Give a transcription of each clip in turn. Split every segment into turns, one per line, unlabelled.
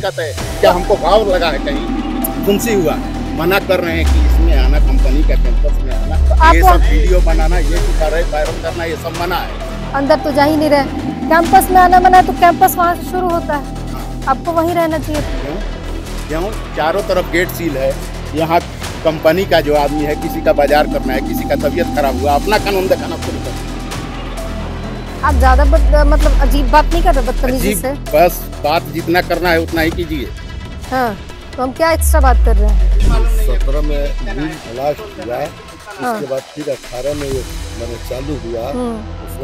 दिक्कत है? क्या हमको घाव लगा है कहीं? फुंसी हुआ? मना कर रहे हैं कि इसमें आना, कंपनी का कैंपस में आना,
तो
ये सब वीडियो बनाना, ये वायरल करना, ये सब मना है।
अंदर तो जा ही नहीं रहे। कैंपस में आना मना है तो कैंपस वहाँ से शुरू होता है, आपको वहीं रहना चाहिए।
क्यों? चारों तरफ गेट सील है। यहाँ कंपनी का जो आदमी है, किसी का बाजार करना है, किसी का तबीयत खराब हुआ, अपना कानून दिखाना शुरू कर।
आप ज्यादा मतलब अजीब बात नहीं कर रहे, बदतमीजी से।
बस बात जितना करना है उतना ही कीजिए।
हाँ, तो हम क्या एक्स्ट्रा बात कर रहे हैं?
17 में बिल लास्ट हुआ, उसके बाद फिर 18 में ये मैंने चालू हुआ।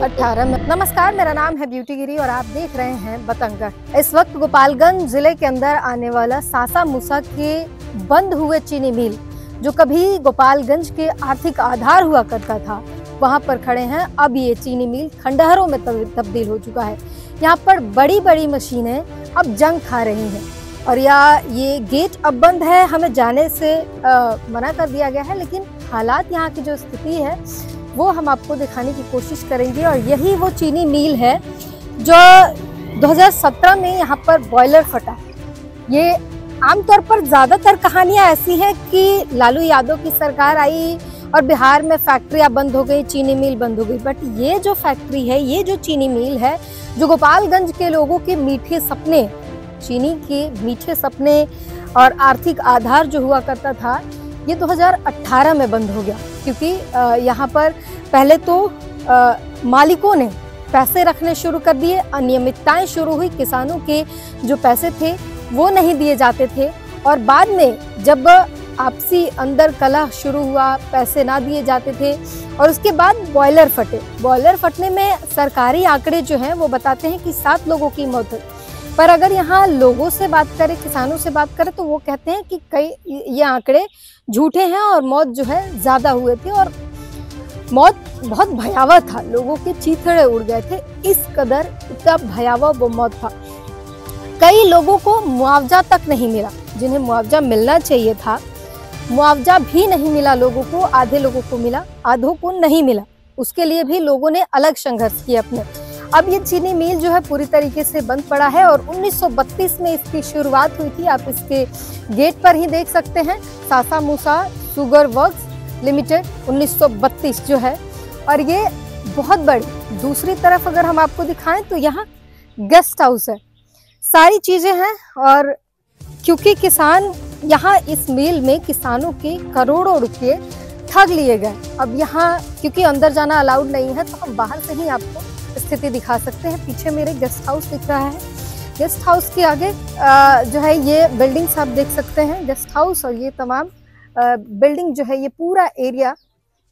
18 में। नमस्कार, मेरा नाम है ब्यूटी गिरी और आप देख रहे हैं बतंगड़। इस वक्त गोपालगंज जिले के अंदर आने वाला सासा मूसा के बंद हुए चीनी मिल, जो कभी गोपालगंज के आर्थिक आधार हुआ करता था, वहां पर खड़े हैं। अब ये चीनी मिल खंडहरों में तब्दील हो चुका है। यहाँ पर बड़ी बड़ी मशीनें अब जंग खा रही हैं और ये गेट अब बंद है, हमें जाने से मना कर दिया गया है। लेकिन हालात यहाँ की जो स्थिति है वो हम आपको दिखाने की कोशिश करेंगे। और यही वो चीनी मिल है जो 2017 में यहाँ पर बॉयलर फटा। ये आमतौर पर ज्यादातर कहानियां ऐसी हैं कि लालू यादव की सरकार आई और बिहार में फैक्ट्रियां बंद हो गई, चीनी मिल बंद हो गई। बट ये जो फैक्ट्री है, ये जो चीनी मिल है, जो गोपालगंज के लोगों के मीठे सपने, चीनी के मीठे सपने और आर्थिक आधार जो हुआ करता था, ये 2018 में बंद हो गया। क्योंकि यहाँ पर पहले तो मालिकों ने पैसे रखने शुरू कर दिए, अनियमितताएं शुरू हुई, किसानों के जो पैसे थे वो नहीं दिए जाते थे। और बाद में जब आपसी अंदर कलह शुरू हुआ, पैसे ना दिए जाते थे और उसके बाद बॉयलर फटे। बॉयलर फटने में सरकारी आंकड़े जो हैं वो बताते हैं कि 7 लोगों की मौत हुई। पर अगर यहाँ लोगों से बात करें, किसानों से बात करें, तो वो कहते हैं कि ये आंकड़े झूठे हैं और मौत जो है ज़्यादा हुए थे और मौत बहुत भयावह था, लोगों के चीथड़े उड़ गए थे। इस कदर इतना भयावह वो मौत था। कई लोगों को मुआवजा तक नहीं मिला, जिन्हें मुआवजा मिलना चाहिए था, मुआवजा भी नहीं मिला लोगों को। आधे लोगों को मिला, आधों को नहीं मिला। उसके लिए भी लोगों ने अलग संघर्ष किए अपने। अब ये चीनी मिल जो है पूरी तरीके से बंद पड़ा है और 1932 में इसकी शुरुआत हुई थी। आप इसके गेट पर ही देख सकते हैं, सासा मूसा शुगर वर्क्स लिमिटेड 1932 जो है। और ये बहुत बड़ी, दूसरी तरफ अगर हम आपको दिखाएं तो यहाँ गेस्ट हाउस है, सारी चीजें हैं। और क्योंकि किसान यहाँ इस मिल में किसानों के करोड़ों रुपए ठग लिए गए। अब यहाँ क्योंकि अंदर जाना अलाउड नहीं है, तो हम बाहर से ही आपको स्थिति दिखा सकते हैं। पीछे मेरे गेस्ट हाउस दिख रहा है, गेस्ट हाउस के आगे जो है ये बिल्डिंग्स आप देख सकते हैं। गेस्ट हाउस और ये तमाम बिल्डिंग जो है, ये पूरा एरिया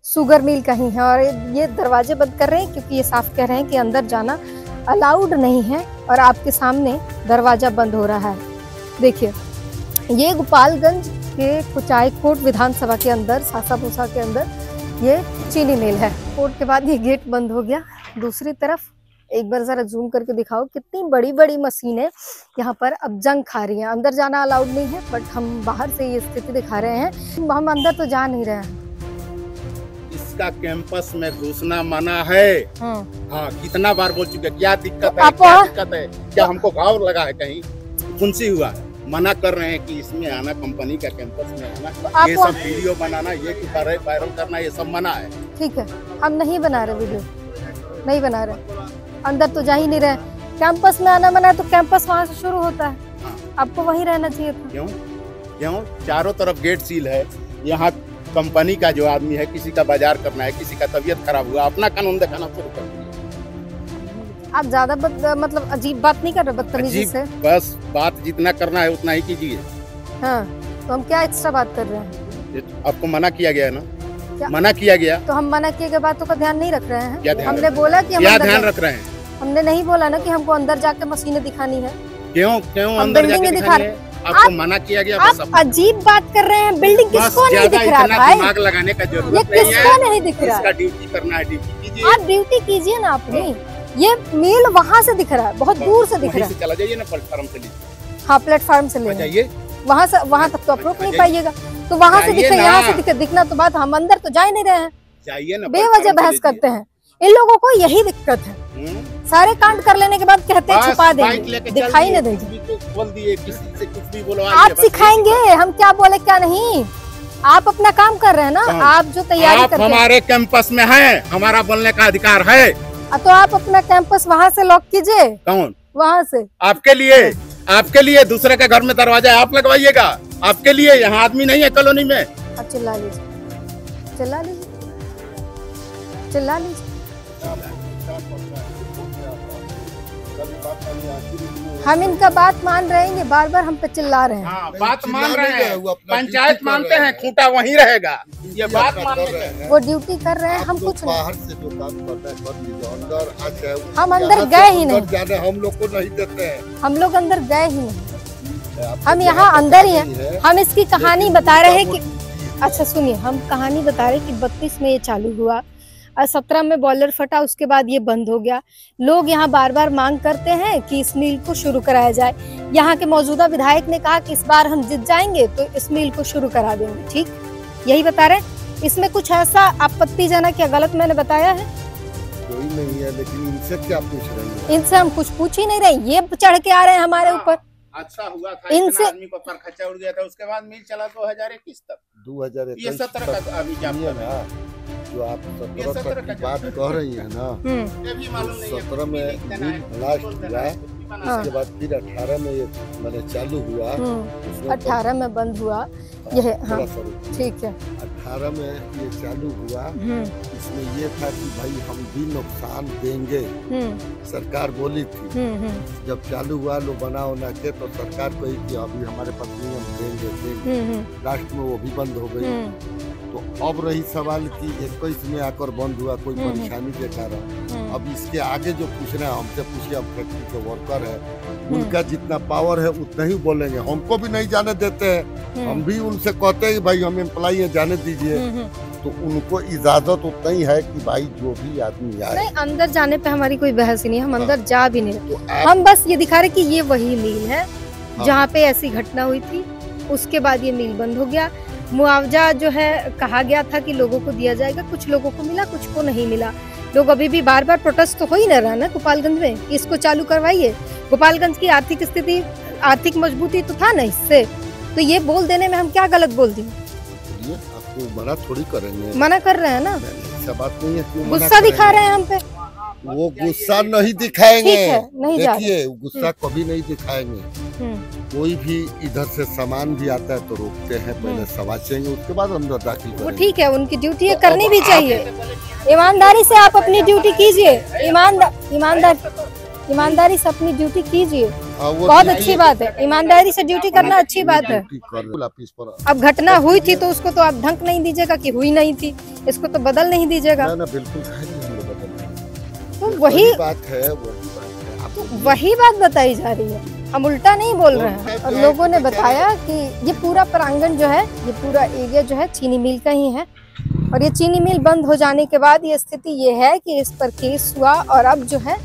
शुगर मिल का ही है। और ये दरवाजे बंद कर रहे हैं क्योंकि ये साफ कह रहे हैं कि अंदर जाना अलाउड नहीं है। और आपके सामने दरवाजा बंद हो रहा है। देखिए, ये गोपालगंज के कुचायकोट विधानसभा के अंदर, सासा मूसा के अंदर ये चीनी मिल है। कोर्ट के बाद ये गेट बंद हो गया। दूसरी तरफ एक बार जरा जूम करके दिखाओ, कितनी बड़ी बड़ी मशीनें यहाँ पर अब जंग खा रही हैं। अंदर जाना अलाउड नहीं है, बट हम बाहर से ये स्थिति दिखा रहे हैं। हम अंदर तो जा नहीं रहे हैं।
इसका कैंपस में घुसना मना है। हाँ, कितना बार बोल चुके, क्या दिक्कत है? क्या दिक्कत है? क्या हमको घाव लगा है कहीं? फुंसी हुआ? मना कर रहे हैं कि इसमें आना, कंपनी का कैंपस में आना, ये सब वीडियो बनाना, ये वायरल करना, ये सब मना है।
ठीक है, हम नहीं बना रहे वीडियो, नहीं बना रहे। अंदर तो जा ही नहीं रहे। कैंपस में आना मना है तो कैंपस वहाँ से शुरू होता है, आपको वहीं रहना चाहिए था।
क्यों? चारों तरफ गेट सील है। यहाँ कंपनी का जो आदमी है, किसी का बाजार करना है, किसी का तबीयत खराब हुआ, अपना कानून दिखाना शुरू कर दिया।
आप ज्यादा मतलब अजीब बात नहीं कर रहे, बदतमीजी से।
बस बात जितना करना है उतना ही कीजिए।
हाँ, तो हम क्या एक्स्ट्रा बात कर रहे हैं?
आपको मना किया गया है ना? क्या? मना किया गया तो
हम मना किए गए बातों का ध्यान नहीं रख रहे हैं।
क्या
हमने बोला कि
क्या ध्यान रख रहे हैं?
हमने नहीं बोला ना कि हमको अंदर जाके मशीनें दिखानी है।
क्यों अंदर जाके दिखानी है? आपको मना किया गया।
आप अजीब बात कर रहे हैं। बिल्डिंग किसको नहीं दिख रहा है?
दिमाग लगाने का जरूरत नहीं है।
किसको नहीं दिख रहा?
इसका ड्यूटी करना है, ड्यूटी कीजिए।
आप ड्यूटी कीजिए ना अपनी। ये मिल वहाँ से दिख रहा है, बहुत दूर से दिख रहा है।
चला जाइए ना, प्लेटफार्म से लीजिए।
हाँ, प्लेटफार्म से ले
जाइए।
वहाँ से, वहाँ तक तो आप रोक नहीं पाइएगा। तो वहाँ से दिखे, यहाँ से दिखना तो बात। हम अंदर तो जा ही नहीं रहे हैं,
जाइए ना,
बेवजह बहस करते हैं। इन लोगों को यही दिक्कत है। सारे कांड कर लेने के बाद कहते हैं छुपा देंगे, दिखाई नहीं देंगे।
बोल दिए, किसी से कुछ भी बोलवा
आप सिखाएंगे हम क्या बोले क्या नहीं। आप अपना काम कर रहे हैं ना, आप जो तैयारी करते हैं।
हमारे कैंपस में है, हमारा बोलने का अधिकार है।
तो आप अपना कैंपस वहाँ से लॉक कीजिए।
कौन?
वहाँ से
आपके लिए दूसरे के घर में दरवाजा आप लगवाइएगा। आपके लिए, यहाँ आदमी नहीं है कॉलोनी में।
चिल्ला लीजिए, चिल्ला लीजिए, चिल्ला लीजिए। हम इनका बात मान रहे हैं, बार बार हम पे चिल्ला रहे हैं।
हाँ, बात मान रहे हैं, पंचायत मानते हैं, खूंटा वहीं रहेगा। ये बात मान रहे हैं,
वो ड्यूटी कर रहे हैं, हम कुछ
बाहर से जो काम करना है कर लीजिए, अंदर
हम अंदर गए ही नहीं,
हम लोग को नहीं देते हैं,
हम लोग अंदर गए ही नहीं, हम यहाँ अंदर ही हैं। हम इसकी कहानी बता रहे हैं कि अच्छा सुनिए, हम कहानी बता रहे हैं कि 32 में ये चालू हुआ और 17 में बॉयलर फटा, उसके बाद ये बंद हो गया। लोग यहाँ बार बार मांग करते हैं कि इस मिल को शुरू कराया जाए। यहाँ के मौजूदा विधायक ने कहा कि इस बार हम जीत जाएंगे तो इस मिल को शुरू करा देंगे। ठीक, यही बता रहे हैं। इसमें कुछ ऐसा आपत्तिजनक या गलत मैंने बताया है?
कोई नहीं है, लेकिन इनसे क्या पूछ रहे हैं?
इनसे हम कुछ पूछ ही नहीं रहे, ये चढ़ के आ रहे हैं हमारे ऊपर।
अच्छा हुआ था,
इनसे
आदमी को पर खर्चा उड़ गया था, उसके बाद मिल चला 2021 तक,
2021
ये 17 का अभी क्या
जो आप 17 तक की बात कह रही है ना,
ये भी मालूम नहीं है।
17 में मिल लास्ट हुआ, उसके बाद फिर 18 में ये मैंने चालू हुआ,
18 में बंद हुआ। यह हाँ ठीक है,
18 में ये चालू हुआ। इसमें ये था कि भाई हम भी नुकसान देंगे, सरकार बोली थी। जब चालू हुआ लोग बना के तो सरकार कही कि अभी हमारे पास नहीं, हम देंगे। लास्ट में वो भी बंद हो गई। तो अब रही सवाल कि 21 में आकर बंद हुआ, कोई परेशानी के कारण। अब इसके आगे जो पूछना है हमसे पूछिए, अब फैक्ट्री के वर्कर है, उनका जितना पावर है उतना ही बोलेंगे। हमको भी नहीं जाने देते हैं, हम भी उनसे कहते हैं भाई हम एम्प्लॉई है, जाने दीजिए। तो उनको इजाजत उतना ही है कि भाई जो भी आदमी आए।
नहीं, अंदर जाने पे हमारी कोई बहस ही नहीं, हम अंदर जा भी नहीं। तो हम बस ये दिखा रहे कि ये वही मिल है जहाँ पे ऐसी घटना हुई थी। उसके बाद ये मिल बंद हो गया। मुआवजा जो है कहा गया था कि लोगों को दिया जाएगा, कुछ लोगों को मिला, कुछ को नहीं मिला। लोग अभी भी बार बार प्रोटेस्ट तो हो ही नहीं रहा ना गोपालगंज में, इसको चालू करवाइए। गोपालगंज की आर्थिक स्थिति, आर्थिक मजबूती तो था ना इससे, तो ये बोल देने में हम क्या गलत बोल दिए?
आपको मना थोड़ी करेंगे,
मना कर रहे हैं ना,
ऐसा बात नहीं है।
गुस्सा दिखा रहे हैं हम पे,
वो गुस्सा नहीं दिखाएंगे।
नहीं
देखिए गुस्सा कभी नहीं दिखाएंगे। कोई भी इधर से सामान भी आता है तो रोकते हैं, पहले सवाचेंगे, उसके बाद अंदर दाखिल करेंगे।
वो ठीक है, उनकी ड्यूटी करनी भी चाहिए। ईमानदारी से आप अपनी ड्यूटी कीजिए, ईमानदारी से अपनी ड्यूटी कीजिए। बहुत अच्छी बात है, ईमानदारी से ड्यूटी करना अच्छी बात है। अब घटना हुई थी तो उसको तो आप ढंक नहीं दीजिएगा कि हुई नहीं थी, इसको तो बदल नहीं दीजिएगा।
बिल्कुल
तो वही
बात है,
वही बात बताई जा रही है, हम उल्टा नहीं बोल रहे हैं। और लोगों ने बताया कि ये पूरा प्रांगण जो है, ये पूरा एरिया जो है चीनी मिल का ही है। और ये चीनी मिल बंद हो जाने के बाद ये स्थिति ये है कि इस पर केस हुआ और अब जो है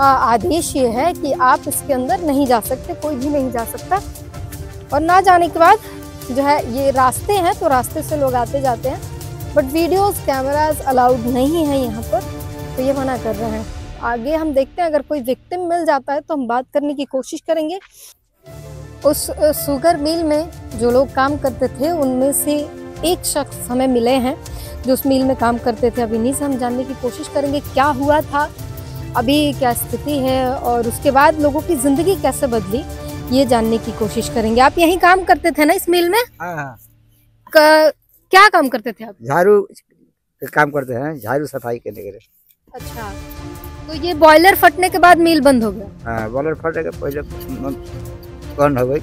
आदेश ये है कि आप इसके अंदर नहीं जा सकते, कोई भी नहीं जा सकता। और ना जाने के बाद जो है ये रास्ते हैं तो रास्ते से लोग आते जाते हैं, बट वीडियोस कैमरास अलाउड नहीं है यहाँ पर, तो ये मना कर रहे हैं। आगे हम देखते हैं, अगर कोई विक्टिम मिल जाता है तो हम बात करने की कोशिश करेंगे। उस शुगर मिल में जो लोग काम करते थे उनमें से एक शख्स हमें मिले हैं जो उस मिल में काम करते थे। अभी इन्हीं से हम जानने की कोशिश करेंगे क्या हुआ था, अभी क्या स्थिति है और उसके बाद लोगों की जिंदगी कैसे बदली, ये जानने की कोशिश करेंगे। आप यहीं काम करते थे ना इस मिल में?
हाँ।
क्या काम करते थे आप?
झाड़ू काम करते हैं, झाड़ू सफाई करने के लिए।
अच्छा, तो ये बॉयलर फटने के बाद मिल बंद हो गया?
हाँ, बॉयलर फटने के पहले बंद हो गई।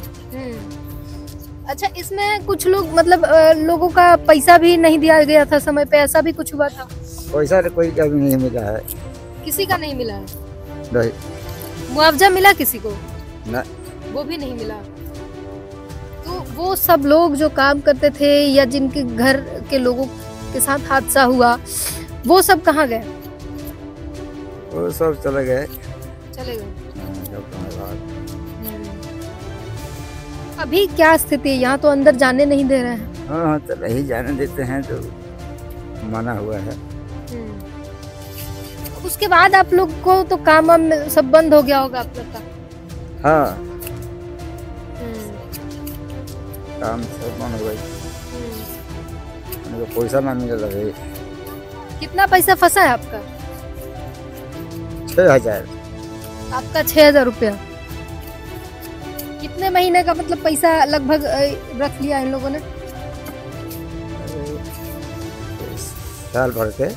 अच्छा, इसमें कुछ लोग मतलब लोगों का पैसा भी नहीं दिया गया था समय पे, ऐसा भी कुछ हुआ था?
पैसा कोई का भी नहीं मिला है।
किसी का नहीं मिला है?
नहीं।
मुआवजा मिला किसी को?
ना,
वो भी नहीं मिला। तो वो सब लोग जो काम करते थे या जिनके घर के लोगों के साथ हादसा हुआ, वो सब कहाँ गए?
वो सब चले गए।
अभी क्या स्थिति है? यहाँ तो अंदर जाने नहीं दे रहे हैं।
हाँ, तो नहीं जाने देते हैं, तो मना हुआ है।
इसके बाद आप लोग को तो काम वाम सब बंद हो गया होगा आप लोग का?
हाँ, काम सब बंद हो गई, पैसा ना मिले लगे।
कितना पैसा फंसा है आपका?
6,000।
आपका 6,000 रुपया। कितने महीने का मतलब पैसा लगभग रख लिया इन लोगों ने?
साल भर के।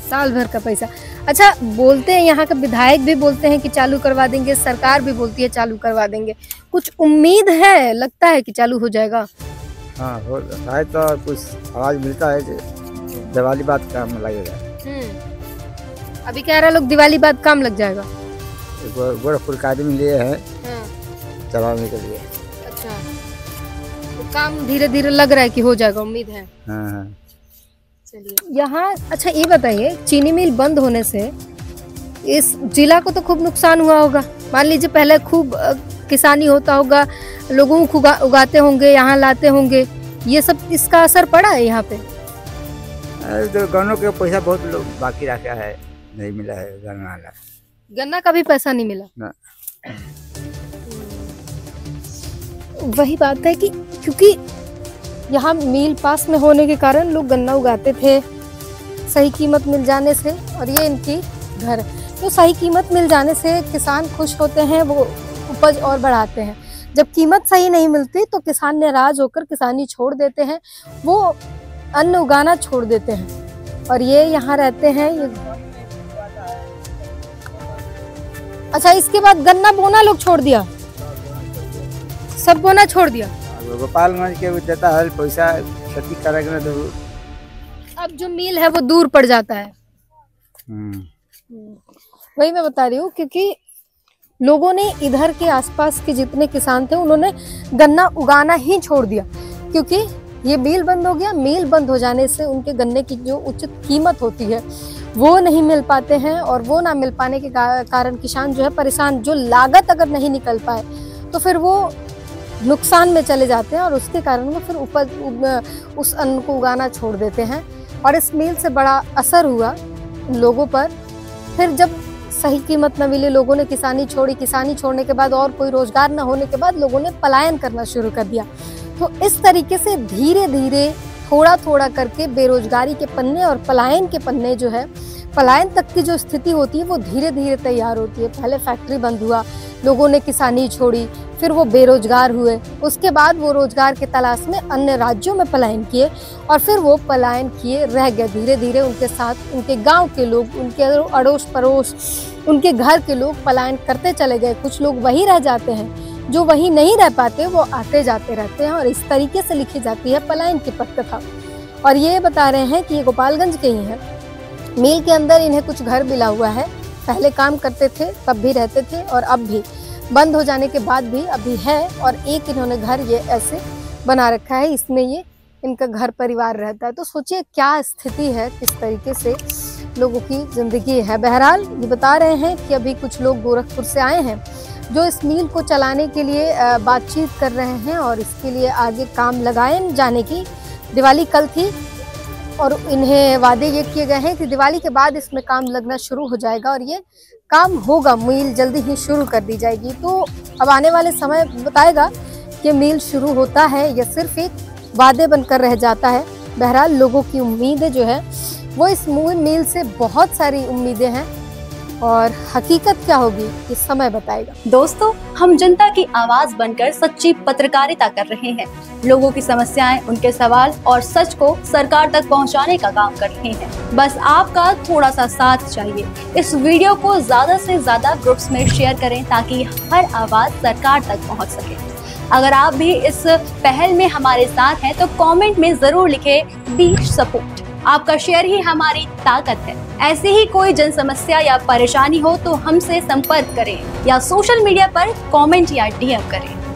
साल भर का पैसा। अच्छा, बोलते हैं यहाँ का विधायक भी बोलते हैं कि चालू करवा देंगे, सरकार भी बोलती है चालू करवा देंगे। कुछ उम्मीद है, लगता है कि चालू हो जाएगा?
हाँ, हो है तो कुछ आवाज मिलता है दिवाली बाद काम लगेगा।
अभी कह रहे लोग दिवाली बाद काम लग जाएगा।
गोरखपुर का आदमी लिए है चलाने के लिए।
अच्छा, तो काम धीरे धीरे लग रहा है कि हो जाएगा, उम्मीद है।
हाँ।
चलिए यहाँ, अच्छा ये बताइए, चीनी मिल बंद होने से इस जिला को तो खूब नुकसान हुआ होगा। मान लीजिए पहले खूब किसानी होता होगा, लोगों को उगाते होंगे, यहाँ लाते होंगे, ये सब इसका असर पड़ा है यहाँ पे?
तो गन्नों के पैसा बहुत लोग बाकी रखा है, नहीं मिला है गन्ना।
गन्ना का भी पैसा नहीं मिला
ना।
वही बात है कि क्योंकि यहाँ मील पास में होने के कारण लोग गन्ना उगाते थे, सही कीमत मिल जाने से, और ये इनकी घर, तो सही कीमत मिल जाने से किसान खुश होते हैं, वो उपज और बढ़ाते हैं। जब कीमत सही नहीं मिलती तो किसान नाराज होकर किसानी छोड़ देते हैं, वो अन्न उगाना छोड़ देते हैं, और ये यहाँ रहते हैं। ये अच्छा, इसके बाद गन्ना बोना लोग छोड़ दिया, सब बोना छोड़ दिया।
गोपालगंज के देता है पैसा, खेती करेंगे तो
अब जो मिल है वो दूर पड़ जाता है। वही मैं बता रही हूँ, क्योंकि लोगों ने इधर के आसपास के जितने किसान थे उन्होंने गन्ना उगाना ही छोड़ दिया, क्योंकि ये मिल बंद हो गया। मिल बंद हो जाने से उनके गन्ने की जो उचित कीमत होती है वो नहीं मिल पाते हैं, और वो ना मिल पाने के कारण किसान जो है परेशान। जो लागत अगर नहीं निकल पाए तो फिर वो नुकसान में चले जाते हैं, और उसके कारण वो फिर उस अन्न को उगाना छोड़ देते हैं, और इस मिल से बड़ा असर हुआ लोगों पर। फिर जब सही कीमत न मिली, लोगों ने किसानी छोड़ी, किसानी छोड़ने के बाद और कोई रोजगार न होने के बाद लोगों ने पलायन करना शुरू कर दिया। तो इस तरीके से धीरे धीरे थोड़ा थोड़ा करके बेरोजगारी के पन्ने और पलायन के पन्ने जो है, पलायन तक की जो स्थिति होती है वो धीरे धीरे तैयार होती है। पहले फैक्ट्री बंद हुआ, लोगों ने किसानी छोड़ी, फिर वो बेरोजगार हुए, उसके बाद वो रोजगार के तलाश में अन्य राज्यों में पलायन किए, और फिर वो पलायन किए रह गए। धीरे धीरे उनके साथ उनके गांव के लोग, उनके अड़ोस पड़ोस, उनके घर के लोग पलायन करते चले गए। कुछ लोग वहीं रह जाते हैं, जो वहीं नहीं रह पाते वो आते जाते रहते हैं, और इस तरीके से लिखी जाती है पलायन की पटकथा। और ये बता रहे हैं कि ये गोपालगंज के ही हैं। मिल के अंदर इन्हें कुछ घर मिला हुआ है, पहले काम करते थे तब भी रहते थे, और अब भी बंद हो जाने के बाद भी अभी है, और एक इन्होंने घर ये ऐसे बना रखा है, इसमें ये इनका घर परिवार रहता है। तो सोचिए क्या स्थिति है, किस तरीके से लोगों की जिंदगी है। बहरहाल ये बता रहे हैं कि अभी कुछ लोग गोरखपुर से आए हैं जो इस मिल को चलाने के लिए बातचीत कर रहे हैं, और इसके लिए आगे काम लगाए जाने की। दिवाली कल थी, और इन्हें वादे ये किए गए हैं कि दिवाली के बाद इसमें काम लगना शुरू हो जाएगा, और ये काम होगा, मिल जल्दी ही शुरू कर दी जाएगी। तो अब आने वाले समय बताएगा कि मिल शुरू होता है या सिर्फ एक वादे बनकर रह जाता है। बहरहाल लोगों की उम्मीदें जो है वो इस मिल से बहुत सारी उम्मीदें हैं, और हकीकत क्या होगी ये समय बताएगा।
दोस्तों, हम जनता की आवाज बनकर सच्ची पत्रकारिता कर रहे हैं। लोगों की समस्याएं, उनके सवाल और सच को सरकार तक पहुंचाने का काम कर रहे हैं। बस आपका थोड़ा सा साथ चाहिए। इस वीडियो को ज्यादा से ज्यादा ग्रुप्स में शेयर करें ताकि हर आवाज सरकार तक पहुंच सके। अगर आप भी इस पहल में हमारे साथ हैं तो कमेंट में जरूर लिखें बी सपोर्ट। आपका शेयर ही हमारी ताकत है। ऐसी ही कोई जन समस्या या परेशानी हो तो हमसे संपर्क करें या सोशल मीडिया पर कमेंट या डीएम करें।